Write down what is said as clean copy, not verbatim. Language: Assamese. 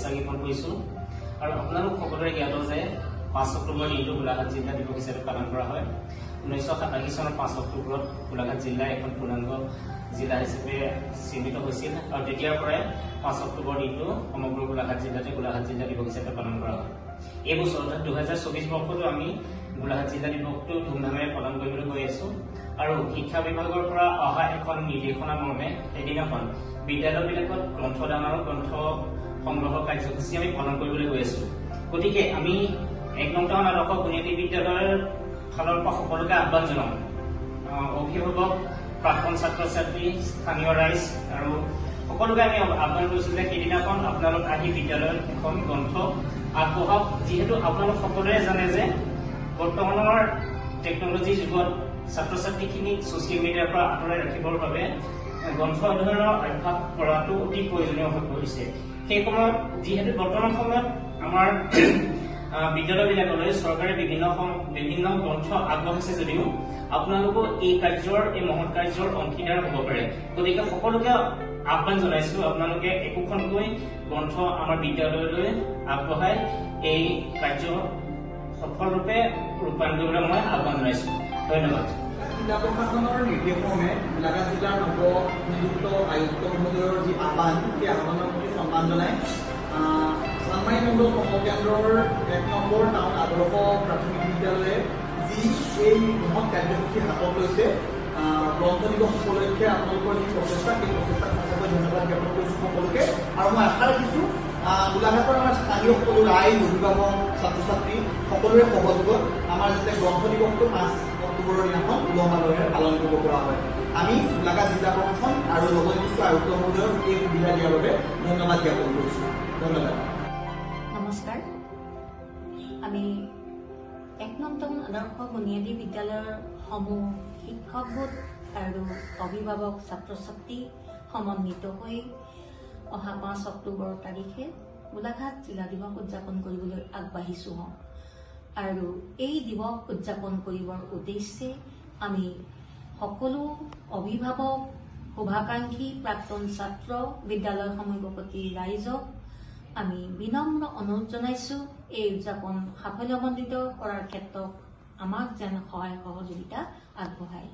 শুভেচ্ছা জ্ঞাপন কৰিছো। আৰু আপোনালোক সকলোৰে জ্ঞাত যে 5 অক্টোবৰ দিনটো গোলাঘাট জিলা দিৱস হিচাপে পালন কৰা হয়। 1987 চনৰ 5 অক্টোবৰত গোলাঘাট জিলা এখন পূৰ্ণাংগ জিলা হিচাপে চিহ্নিত হৈছিল আৰু তেতিয়াৰ পৰাই 5 অক্টোবৰ দিনটো সমগ্ৰ গোলাঘাট জিলাতে গোলাঘাট জিলা দিৱস হিচাপে পালন কৰা হয়। এই বছৰ 2024 বৰ্ষতো আমি গোলাঘাট জিলা দিৱসটো ধুমধামেৰে পালন কৰিবলৈ গৈ আছো আৰু শিক্ষা বিভাগৰ পৰা অহা এখন নিৰ্দেশনা মৰ্মে এদিনাখন বিদ্যালয়বিলাকত গ্ৰন্থদান আৰু গ্ৰন্থ সংগ্ৰহ কাৰ্যসূচী আমি পালন কৰিবলৈ গৈ আছো। গতিকে আমি 1 নং টাউন আদৰ্শ বুনিয়াদী বিদ্যালয়ৰ ফালৰ পৰা সকলোকে আহ্বান জনাওঁ। অভিভাৱক, প্ৰাক্তন ছাত্ৰ ছাত্ৰী, স্থানীয় ৰাইজ আৰু সকলোকে আমি আহ্বান কৰিছো যে সেইদিনাখন আপোনালোক আহি বিদ্যালয়ত এখন গ্ৰন্থ আগবঢ়াওক। যিহেতু আপোনালোক সকলোৱে জানে যে বৰ্তমানৰ টেকনলজিৰ যুগত ছাত্ৰ ছাত্ৰীখিনিক ছচিয়েল মিডিয়াৰ পৰা আঁতৰাই ৰাখিবৰ বাবে গ্ৰন্থ অধ্যয়নৰ অভ্যাস কৰাটো অতি প্ৰয়োজনীয় হৈ পৰিছে। সেই সময়ত যিহেতু বৰ্তমান সময়ত আমাৰ বিদ্যালয়বিলাকলৈ চৰকাৰে বিভিন্ন গ্ৰন্থ আগবঢ়াইছে যদিও আপোনালোকো এই মহৎ কাৰ্যৰ অংশীদাৰ হ'ব পাৰে। গতিকে সকলোকে আহ্বান জনাইছো আপোনালোকে একোখনকৈ গ্ৰন্থ আমাৰ বিদ্যালয়লৈ আগবঢ়াই এই কাৰ্য সফলৰূপে ৰূপায়ণ কৰিবলৈ মই আহ্বান জনাইছো। ধন্যবাদ। জিলা প্ৰশাসনৰ নিৰ্দেশমৰ্মে গোলাঘাট জিলাৰ নৱ নিযুক্ত আয়ুক্ত মহোদয়ৰ যি আহ্বান, সেই আহ্বানৰ প্ৰতি সন্মান জনাই চানমাৰী মণ্ডল সমকেন্দ্ৰৰ 1 নম্বৰ টাউন আদৰ্শ প্ৰাথমিক বিদ্যালয়ে যি এই মহৎ কাৰ্যসূচী হাতত লৈছে, গ্ৰন্থ দিৱস উপলক্ষে আপোনালোকৰ যি প্ৰচেষ্টা, সেই প্ৰচেষ্টাক সঁচাকৈ ধন্যবাদ জ্ঞাপন কৰিছোঁ সকলোকে। আৰু মই আশা ৰাখিছোঁ গোলাঘাটৰ আমাৰ স্থানীয় সকলো ৰাইজ, অভিভাৱক, ছাত্ৰ ছাত্ৰী সকলোৰে সহযোগত আমাৰ যাতে গ্ৰন্থ দিৱসটো 5 অক্টোবৰৰ দিনাখন উলহ মালহেৰে পালন কৰিব পৰা হয়। আমি গোলাঘাট জিলা প্ৰশাসন আৰু নৱনিযুক্ত আয়ুক্ত মহোদয়ক এই সুবিধা দিয়াৰ বাবে ধন্যবাদ জ্ঞাপন কৰিছোঁ। ধন্যবাদ। নমস্কাৰ। আমি 1 নং টাউন আদৰ্শ বুনিয়াদী বিদ্যালয়ৰ সমূহ শিক্ষক গোট আৰু অভিভাৱক, ছাত্ৰ ছাত্ৰী সমন্বিত হৈ অহা 5 অক্টোবৰ তাৰিখে গোলাঘাট জিলা দিৱস উদযাপন কৰিবলৈ আগবাঢ়িছো হওঁ। আৰু এই দিৱস উদযাপন কৰিবৰ উদ্দেশ্যে আমি সকলো অভিভাৱক, শুভাকাংক্ষী, প্ৰাক্তন ছাত্ৰ, বিদ্যালয় সমীপৱৰ্তী ৰাইজক আমি বিনম্ৰ অনুৰোধ জনাইছো এই উদযাপন সাফল্যমণ্ডিত কৰাৰ ক্ষেত্ৰত আমাক যেন সহায় সহযোগিতা আগবঢ়ায়।